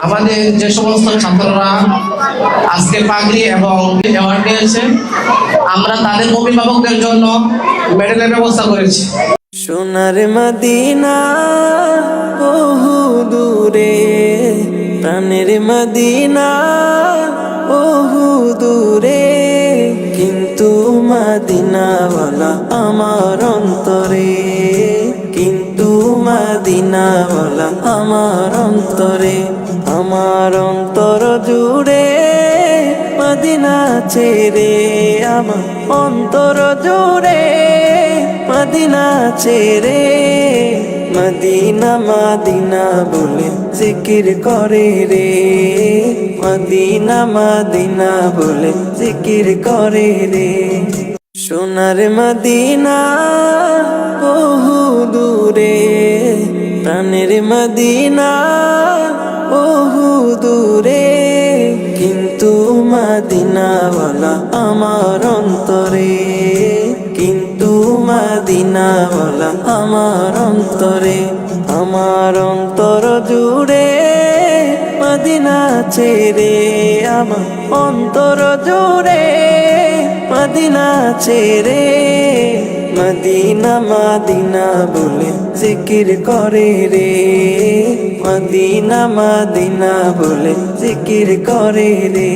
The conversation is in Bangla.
আমাদের যে সমস্ত ছাত্ররা আজকে পাগড়ি এবং অ্যাওয়ার্ড পেয়েছে, আমরা তাদের অভিভাবকদের জন্য মেডেলের ব্যবস্থা করেছি। সোনার মদিনা বহু দূরে, প্রাণের মদিনা বহু দূরে, কিন্তু মদিনাওয়ালা আমার অন্তরে, কিন্তু মদিনাওয়ালা আমার অন্তরে, আমার অন্তর জুড়ে মদিনা ছেড়ে, আমার অন্তর জুড়ে মদিনা ছেড়ে, মদিনা মদিনা বলে জিকির করে রে, মদিনা মদিনা বলে জিকির করে রে। সোনার মদিনা বহু দূরে, প্রাণের মদিনা বহু দূরে, কিন্তু মদিনাওয়ালা আমার অন্তরে, কিন্তু মদিনাওয়ালা আমার অন্তরে, আমার অন্তর জুড়ে মদিনা ছেড়ে, আমার অন্তর জুড়ে মদিনা ছেড়ে, মদিনা মদিনা বলে জিকির করে রে, মদিনা মদিনা বলে জিকির করে রে।